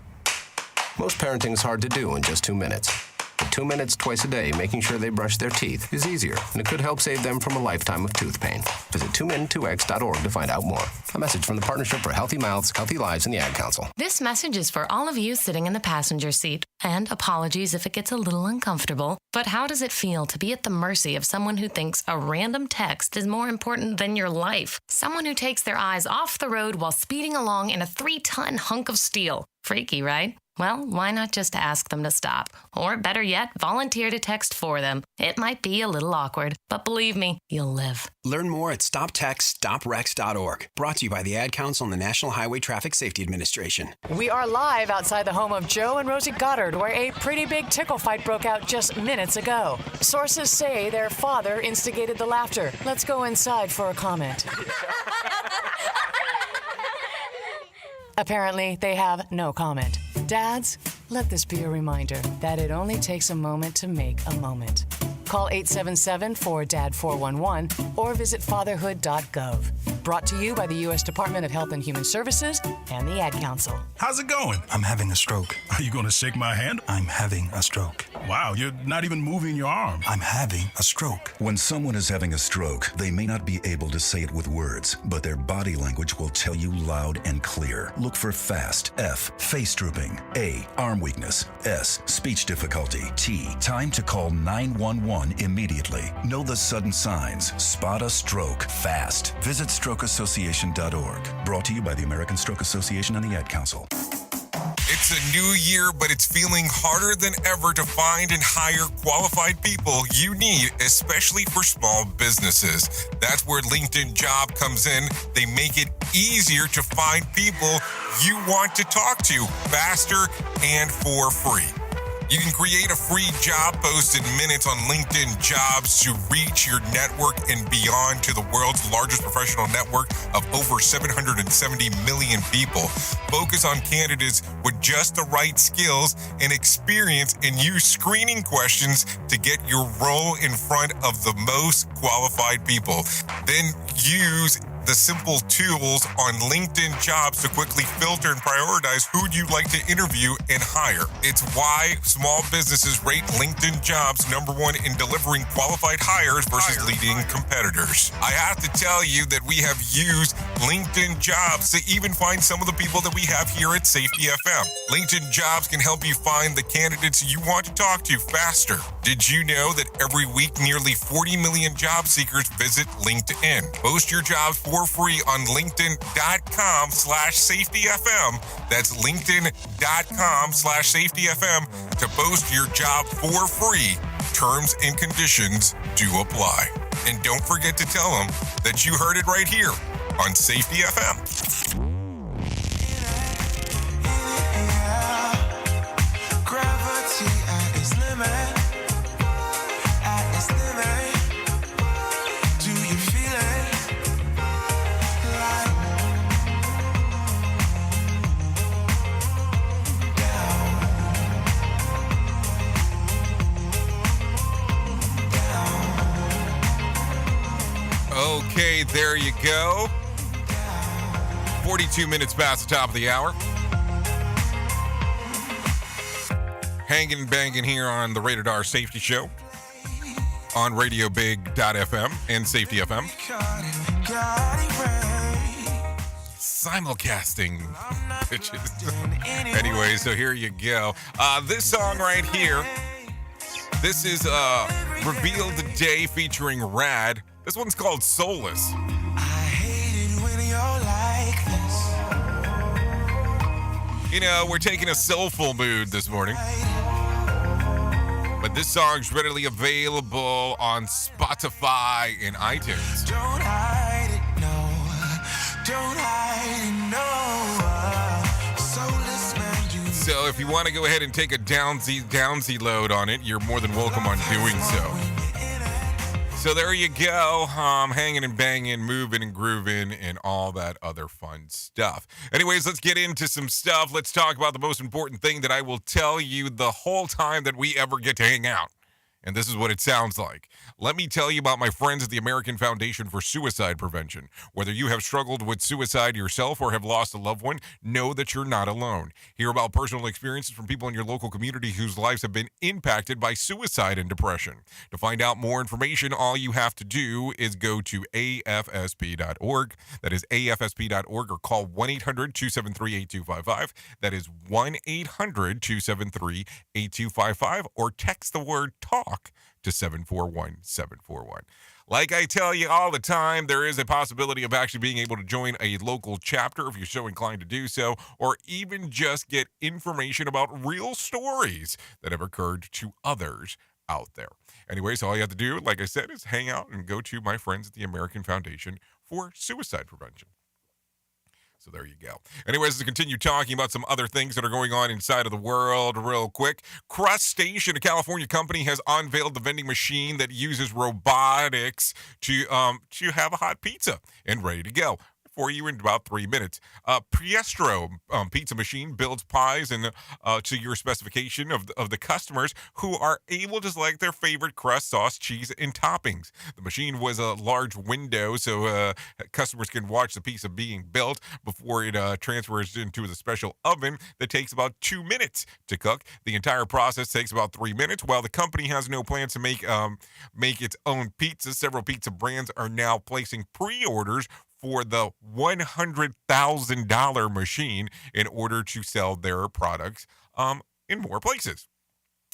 S10: Most parenting is hard to do in just 2 minutes. But 2 minutes twice a day making sure they brush their teeth is easier, and it could help save them from a lifetime of tooth pain. Visit 2min2x.org to find out more. A message from the Partnership for Healthy Mouths, Healthy Lives, and the Ad Council.
S11: This message is for all of you sitting in the passenger seat. And apologies if it gets a little uncomfortable. But how does it feel to be at the mercy of someone who thinks a random text is more important than your life? Someone who takes their eyes off the road while speeding along in a 3-ton hunk of steel. Freaky, right? Well, why not just ask them to stop? Or better yet, volunteer to text for them. It might be a little awkward, but believe me, you'll live.
S28: Learn more at stoptextstoprex.org. Brought to you by the Ad Council and the National Highway Traffic Safety Administration.
S9: We are live outside the home of Joe and Rosie Goddard, where a pretty big tickle fight broke out just minutes ago. Sources say their father instigated the laughter. Let's go inside for a comment. Apparently, they have no comment. Dads, let this be a reminder that it only takes a moment to make a moment. Call 877-4DAD-411 or visit fatherhood.gov. Brought to you by the U.S. Department of Health and Human Services and the Ad Council.
S26: How's it going? I'm having a stroke. Are you going to shake my hand? I'm having a stroke. Wow, you're not even moving your arm. I'm having a stroke.
S12: When someone is having a stroke, they may not be able to say it with words, but their body language will tell you loud and clear. Look for FAST. F, face drooping. A, arm weakness. S, speech difficulty. T, time to call 911 immediately. Know the sudden signs. Spot a stroke fast. Visit strokeassociation.org. Brought to you by the American Stroke Association and the Ad Council.
S1: It's a new year, but it's feeling harder than ever to find and hire qualified people you need, especially for small businesses. That's where LinkedIn Job comes in. They make it easier to find people you want to talk to faster and for free. You can create a free job post in minutes on LinkedIn Jobs to reach your network and beyond to the world's largest professional network of over 770 million people. Focus on candidates with just the right skills and experience and use screening questions to get your role in front of the most qualified people. Then use the simple tools on LinkedIn Jobs to quickly filter and prioritize who you'd like to interview and hire. It's why small businesses rate LinkedIn Jobs #1 in delivering qualified hires versus leading competitors. I have to tell you that we have used LinkedIn Jobs to even find some of the people that we have here at Safety FM. LinkedIn Jobs can help you find the candidates you want to talk to faster. Did you know that every week nearly 40 million job seekers visit LinkedIn? Post your jobs for free on linkedin.com/safetyfm. That's linkedin.com/safetyfm to post your job for free. Terms and conditions do apply. And don't forget to tell them that you heard it right here on Safety FM.
S13: Gravity at its limit. Do you feel it?
S1: Okay, there you go. 42 minutes past the top of the hour. Hanging and banging here on the Rated R Safety Show on RadioBig.fm and Safety FM. Simulcasting, bitches. Anyway, so here you go. This song right here, this is Reveal the Day featuring Rad. This one's called Soulless. You know, we're taking a soulful mood this morning. But this song's readily available on Spotify and iTunes.
S13: Don't hide it, no. Don't hide it, no. Soulless man,
S1: So if you want to go ahead and take a downsy load on it, you're more than welcome on doing so. So there you go, hanging and banging, moving and grooving, and all that other fun stuff. Anyways, let's get into some stuff. Let's talk about the most important thing that I will tell you the whole time that we ever get to hang out. And this is what it sounds like. Let me tell you about my friends at the American Foundation for Suicide Prevention. Whether you have struggled with suicide yourself or have lost a loved one, know that you're not alone. Hear about personal experiences from people in your local community whose lives have been impacted by suicide and depression. To find out more information, all you have to do is go to afsp.org. That is afsp.org, or call 1-800-273-8255. That is 1-800-273-8255, or text the word TALK to 741-741. Like I tell you all the time, there is a possibility of actually being able to join a local chapter if you're so inclined to do so, or even just get information about real stories that have occurred to others out there. Anyways, all you have to do, like I said, is hang out and go to my friends at the American Foundation for Suicide Prevention. So there you go. Anyways, let's continue talking about some other things that are going on inside of the world real quick. Crust Station, a California company, has unveiled the vending machine that uses robotics to have a hot pizza and ready to go for you in about 3 minutes. Priestro pizza machine builds pies and to your specification of the customers who are able to select their favorite crust, sauce, cheese, and toppings. The machine was a large window so customers can watch the pizza being built before it transfers into the special oven that takes about 2 minutes to cook. The entire process takes about 3 minutes. While the company has no plans to make its own pizza, several pizza brands are now placing pre-orders for the $100,000 machine in order to sell their products in more places.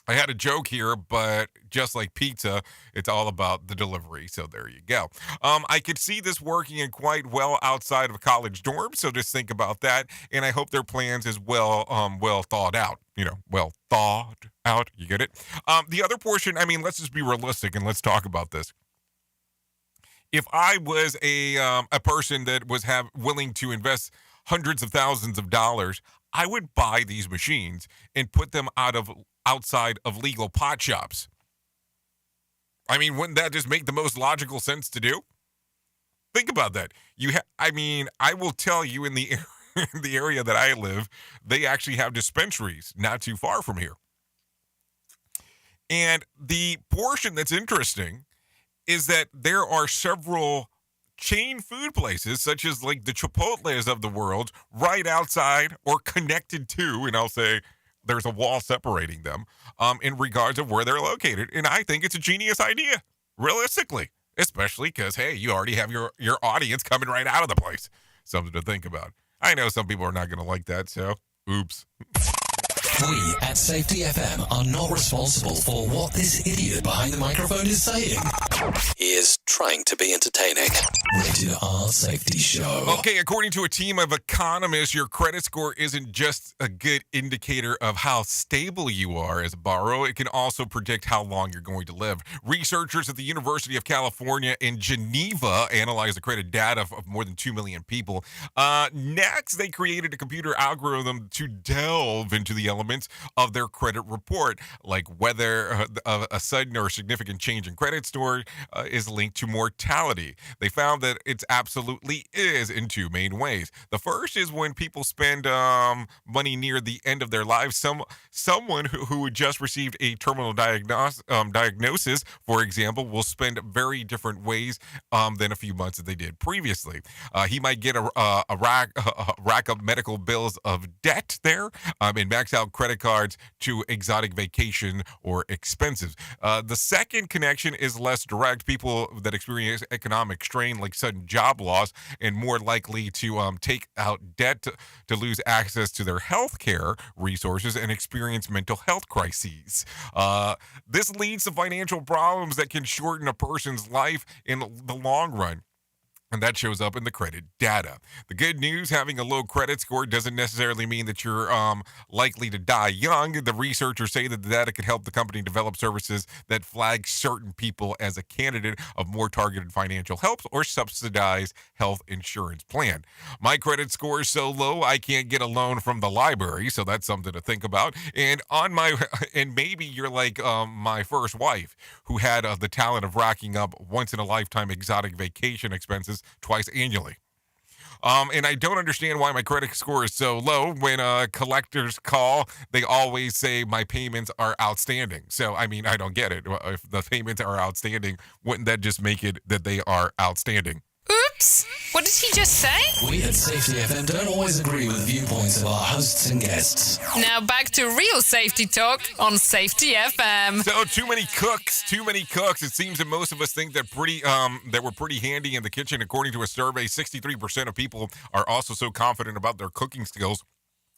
S1: I had a joke here, but just like pizza, it's all about the delivery. So there you go. I could see this working in quite well outside of a college dorm. So just think about that. And I hope their plans is well thought out. Well thought out. You get it? The other portion, I mean, let's just be realistic and let's talk about this. If I was a person that was willing to invest hundreds of thousands of dollars, I would buy these machines and put them outside of legal pot shops. I mean, wouldn't that just make the most logical sense to do? Think about that. I will tell you in the area that I live, they actually have dispensaries not too far from here. And the portion that's interesting is that there are several chain food places, such as like the Chipotles of the world, right outside or connected to, and I'll say there's a wall separating them in regards of where they're located. And I think it's a genius idea, realistically, especially because, hey, you already have your audience coming right out of the place. Something to think about. I know some people are not going to like that, so oops.
S2: We at Safety FM are not responsible for what this idiot behind the microphone is saying. He is trying to be entertaining. Rated R Safety Show.
S1: Okay, according to a team of economists, your credit score isn't just a good indicator of how stable you are as a borrower. It can also predict how long you're going to live. Researchers at the University of California in Geneva analyzed the credit data of more than 2 million people. Next, they created a computer algorithm to delve into the elements of their credit report, like whether a sudden or significant change in credit score is linked to mortality. They found that it absolutely is in two main ways. The first is when people spend money near the end of their lives. Someone who just received a terminal diagnosis, for example, will spend very different ways than a few months that they did previously. He might get a rack up medical bills of debt there and max out credit cards to exotic vacation or expenses. The second connection is less direct. People that experience economic strain like sudden job loss and more likely to take out debt to lose access to their health care resources and experience mental health crises. This leads to financial problems that can shorten a person's life in the long run. And that shows up in the credit data. The good news, having a low credit score doesn't necessarily mean that you're likely to die young. The researchers say that the data could help the company develop services that flag certain people as a candidate of more targeted financial help or subsidized health insurance plan. My credit score is so low, I can't get a loan from the library, so that's something to think about. And maybe you're like my first wife, who had the talent of racking up once-in-a-lifetime exotic vacation expenses twice annually. And I don't understand why my credit score is so low. When collectors call, they always say my payments are outstanding. So, I mean, I don't get it. If the payments are outstanding, wouldn't that just make it that they are outstanding?
S4: Oops! What did he just say?
S2: We at Safety FM don't always agree with the viewpoints of our hosts and guests.
S4: Now back to real safety talk on Safety FM.
S1: So too many cooks. It seems that most of us think that we're pretty handy in the kitchen. According to a survey, 63% of people are also so confident about their cooking skills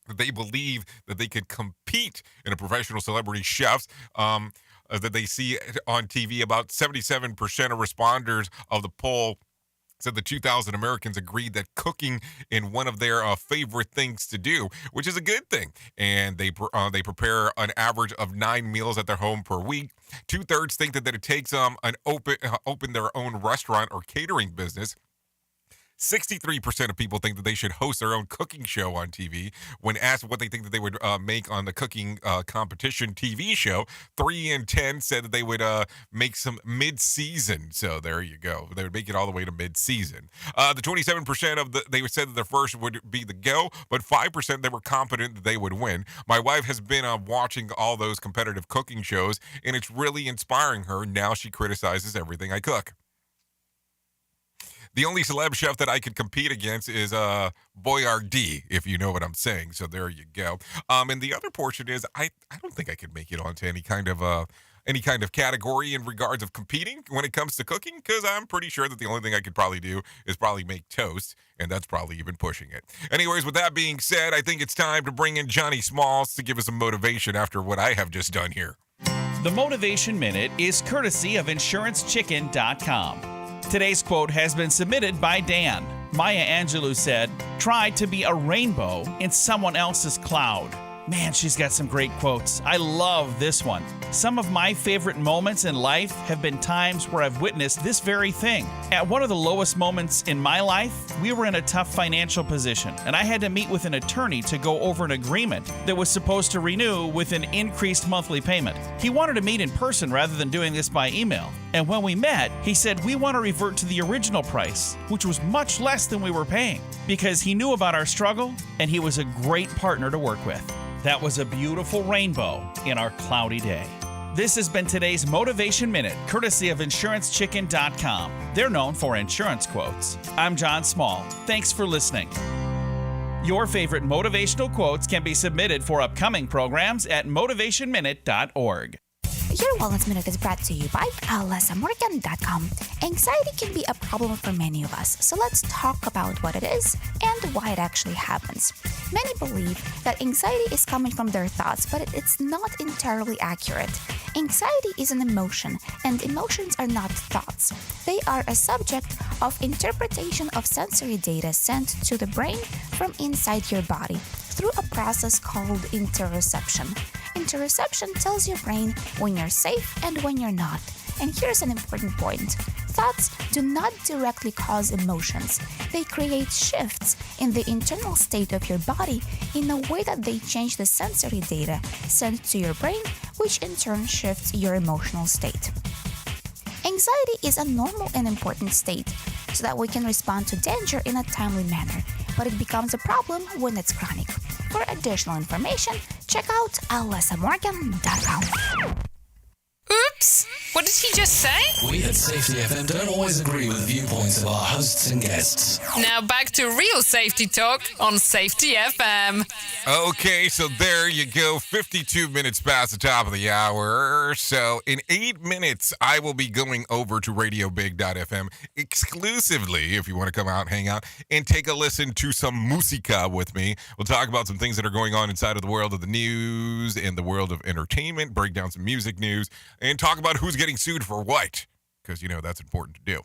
S1: that they believe that they could compete in a professional celebrity chefs. that they see on TV. About 77% of responders of the poll said the 2,000 Americans agreed that cooking is one of their favorite things to do, which is a good thing. And they prepare an average of 9 meals at their home per week. 2/3 think that it takes open their own restaurant or catering business. 63% of people think that they should host their own cooking show on TV. When asked what they think that they would make on the cooking competition TV show, 3 in 10 said that they would make some mid-season. So there you go. They would make it all the way to mid-season. The 27% they said that the first would be the go, but 5% they were confident that they would win. My wife has been watching all those competitive cooking shows, and it's really inspiring her. Now she criticizes everything I cook. The only celeb chef that I could compete against is Boyardee, if you know what I'm saying. So there you go. And the other portion is I don't think I could make it onto any kind of category in regards of competing when it comes to cooking, because I'm pretty sure that the only thing I could probably do is probably make toast, and that's probably even pushing it. Anyways, with that being said, I think it's time to bring in Johnny Smalls to give us some motivation after what I have just done here.
S3: The Motivation Minute is courtesy of InsuranceChicken.com. Today's quote has been submitted by Dan. Maya Angelou said, "Try to be a rainbow in someone else's cloud." Man, she's got some great quotes. I love this one. Some of my favorite moments in life have been times where I've witnessed this very thing. At one of the lowest moments in my life, we were in a tough financial position, and I had to meet with an attorney to go over an agreement that was supposed to renew with an increased monthly payment. He wanted to meet in person rather than doing this by email. And when we met, he said, "We want to revert to the original price," which was much less than we were paying, because he knew about our struggle and he was a great partner to work with. That was a beautiful rainbow in our cloudy day. This has been today's Motivation Minute, courtesy of InsuranceChicken.com. They're known for insurance quotes. I'm John Small. Thanks for listening. Your favorite motivational quotes can be submitted for upcoming programs at motivationminute.org.
S14: Your Wellness Minute is brought to you by AlessaMorgan.com. Anxiety can be a problem for many of us, so let's talk about what it is and why it actually happens. Many believe that anxiety is coming from their thoughts, but it's not entirely accurate. Anxiety is an emotion, and emotions are not thoughts. They are a subject of interpretation of sensory data sent to the brain from inside your body through a process called interoception. Interoception tells your brain when you're safe and when you're not. And here's an important point. Thoughts do not directly cause emotions. They create shifts in the internal state of your body in a way that they change the sensory data sent to your brain, which in turn shifts your emotional state. Anxiety is a normal and important state so that we can respond to danger in a timely manner, but it becomes a problem when it's chronic. For additional information, check out AlessaMorgan.com.
S4: Oops! What did he just say?
S2: We at Safety FM don't always agree with the viewpoints of our hosts and guests.
S4: Now back to real safety talk on Safety FM.
S1: Okay, so there you go. 52 minutes past the top of the hour. So in 8 minutes, I will be going over to radiobig.fm exclusively if you want to come out and hang out and take a listen to some musica with me. We'll talk about some things that are going on inside of the world of the news and the world of entertainment, break down some music news, and talk about who's getting sued for what, because, you know, that's important to do.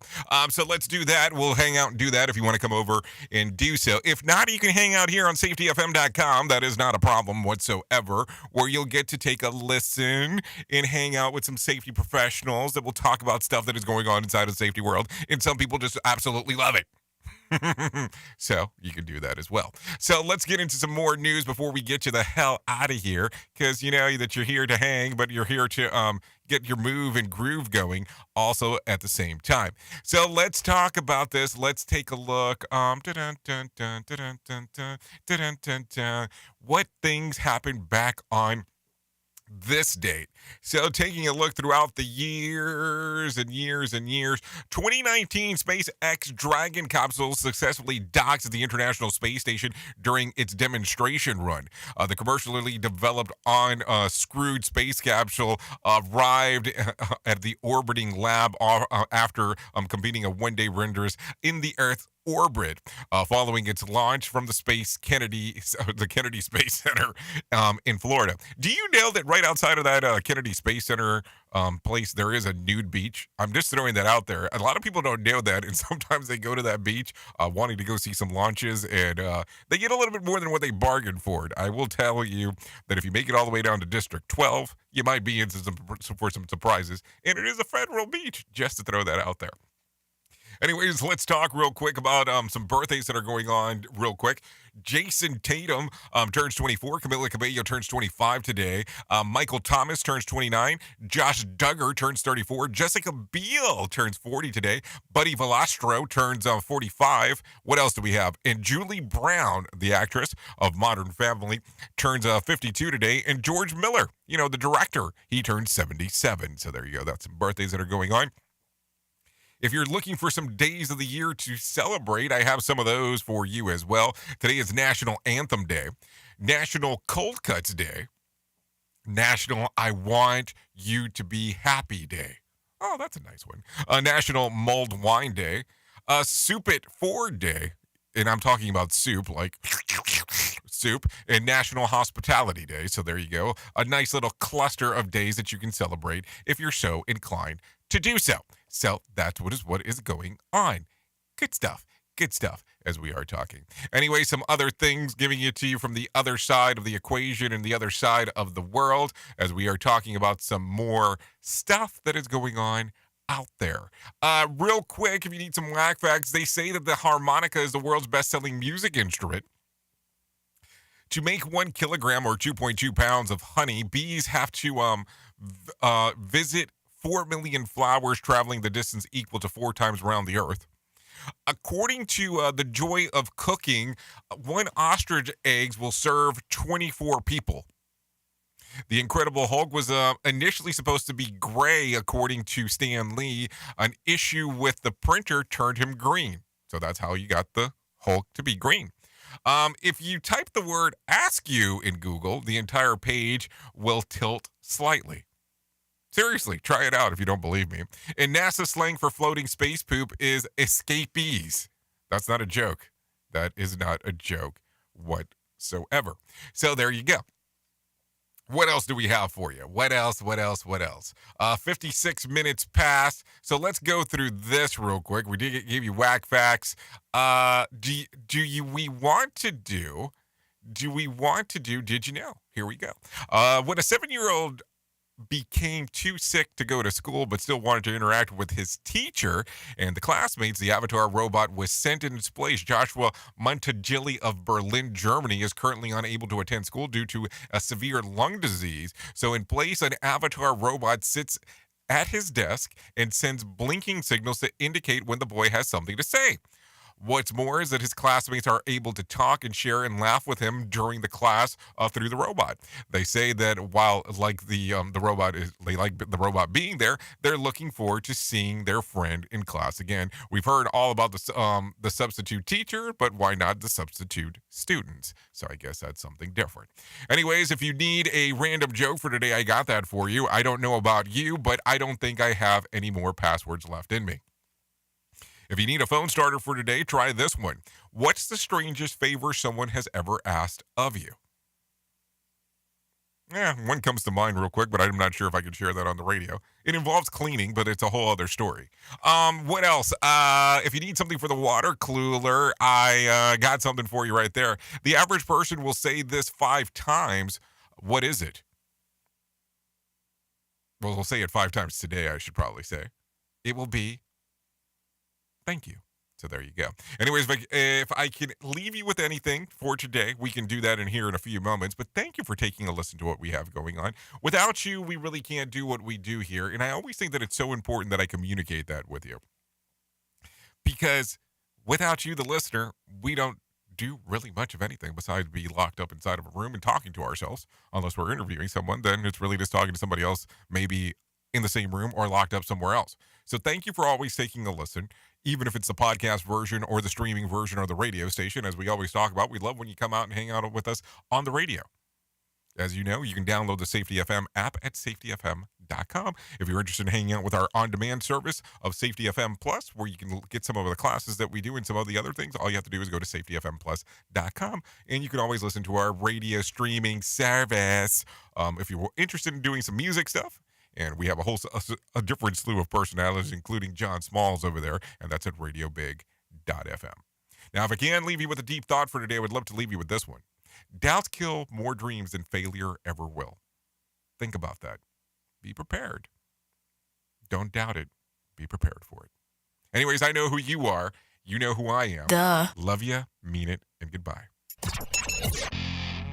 S1: So let's do that. We'll hang out and do that if you want to come over and do so. If not, you can hang out here on safetyfm.com. That is not a problem whatsoever, where you'll get to take a listen and hang out with some safety professionals that will talk about stuff that is going on inside of the safety world, and some people just absolutely love it. So you can do that as well. So let's get into some more news before we get you the hell out of here, because you know that you're here to hang, but you're here to get your move and groove going also at the same time. So let's talk about this. Let's take a look. What things happened back on this date. So taking a look throughout the years and years and years, 2019 SpaceX Dragon capsule successfully docks at the International Space Station during its demonstration run. The commercially developed unscrewed space capsule arrived at the orbiting lab after completing a one-day renders in the Earth's orbit following its launch from the Kennedy Space Center in Florida. Do you know that right outside of that Kennedy Space Center place, there is a nude beach? I'm just throwing that out there. A lot of people don't know that, and sometimes they go to that beach wanting to go see some launches, and they get a little bit more than what they bargained for it. I will tell you that if you make it all the way down to District 12, you might be in for some surprises, and it is a federal beach, just to throw that out there. Anyways, let's talk real quick about some birthdays that are going on real quick. Jason Tatum turns 24. Camila Cabello turns 25 today. Michael Thomas turns 29. Josh Duggar turns 34. Jessica Biel turns 40 today. Buddy Valastro turns 45. What else do we have? And Julie Brown, the actress of Modern Family, turns 52 today. And George Miller, the director, he turns 77. So there you go. That's some birthdays that are going on. If you're looking for some days of the year to celebrate, I have some of those for you as well. Today is National Anthem Day, National Cold Cuts Day, National I Want You to Be Happy Day. Oh, that's a nice one. National Mulled Wine Day, Soup It For Day, and I'm talking about soup, like soup, and National Hospitality Day. So there you go. A nice little cluster of days that you can celebrate if you're so inclined to do so. So that's what is going on. Good stuff as we are talking. Anyway, some other things giving it to you from the other side of the equation and the other side of the world as we are talking about some more stuff that is going on out there. Real quick, if you need some whack facts, they say that the harmonica is the world's best-selling music instrument. To make 1 kilogram or 2.2 pounds of honey, bees have to visit 4 million flowers, traveling the distance equal to 4 times around the earth. According to The Joy of Cooking, 1 ostrich eggs will serve 24 people. The Incredible Hulk was initially supposed to be gray, according to Stan Lee. An issue with the printer turned him green. So that's how you got the Hulk to be green. If you type the word "ask you" in Google, the entire page will tilt slightly. Seriously, try it out if you don't believe me. And NASA slang for floating space poop is escapees. That's not a joke. That is not a joke whatsoever. So there you go. What else do we have for you? What else? 56 minutes past. So let's go through this real quick. We did give you whack facts. Did you know? Here we go. When a 7-year-old became too sick to go to school but still wanted to interact with his teacher and the classmates, the Avatar robot was sent in its place. Joshua Montegilli of Berlin, Germany, is currently unable to attend school due to a severe lung disease. So in place, an Avatar robot sits at his desk and sends blinking signals to indicate when the boy has something to say. What's more is that his classmates are able to talk and share and laugh with him during the class through the robot. They say that while the robot being there, they're looking forward to seeing their friend in class again. We've heard all about the substitute teacher, but why not the substitute students? So I guess that's something different. Anyways, if you need a random joke for today, I got that for you. I don't know about you, but I don't think I have any more passwords left in me. If you need a phone starter for today, try this one. What's the strangest favor someone has ever asked of you? One comes to mind real quick, but I'm not sure if I can share that on the radio. It involves cleaning, but it's a whole other story. What else? If you need something for the water cooler, I got something for you right there. The average person will say this 5 times. What is it? Well, we'll say it 5 times today, I should probably say. It will be thank you. So there you go. Anyways, if I can leave you with anything for today, we can do that in here in a few moments. But thank you for taking a listen to what we have going on. Without you, we really can't do what we do here. And I always think that it's so important that I communicate that with you. Because without you, the listener, we don't do really much of anything besides be locked up inside of a room and talking to ourselves. Unless we're interviewing someone, then it's really just talking to somebody else, maybe in the same room or locked up somewhere else. So thank you for always taking a listen. Even if it's the podcast version or the streaming version or the radio station, as we always talk about, we love when you come out and hang out with us on the radio. As you know, you can download the Safety FM app at safetyfm.com. If you're interested in hanging out with our on-demand service of Safety FM Plus, where you can get some of the classes that we do and some of the other things, all you have to do is go to safetyfmplus.com, and you can always listen to our radio streaming service. If you're interested in doing some music stuff, and we have a different slew of personalities, including John Smalls over there, and that's at radiobig.fm. Now, if I can leave you with a deep thought for today, I would love to leave you with this one. Doubts kill more dreams than failure ever will. Think about that. Be prepared. Don't doubt it. Be prepared for it. Anyways, I know who you are. You know who I am.
S15: Duh.
S1: Love ya, mean it, and goodbye.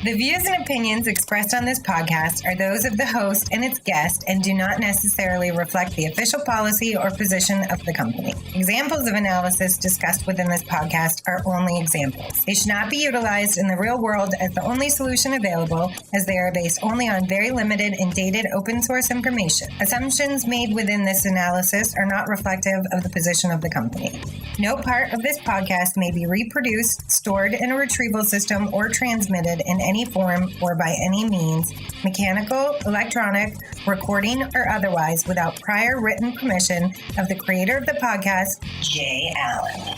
S15: The views and opinions expressed on this podcast are those of the host and its guest and do not necessarily reflect the official policy or position of the company. Examples of analysis discussed within this podcast are only examples. They should not be utilized in the real world as the only solution available, as they are based only on very limited and dated open source information. Assumptions made within this analysis are not reflective of the position of the company. No part of this podcast may be reproduced, stored in a retrieval system, or transmitted in any form or by any means, mechanical, electronic, recording, or otherwise, without prior written permission of the creator of the podcast, Jay Allen.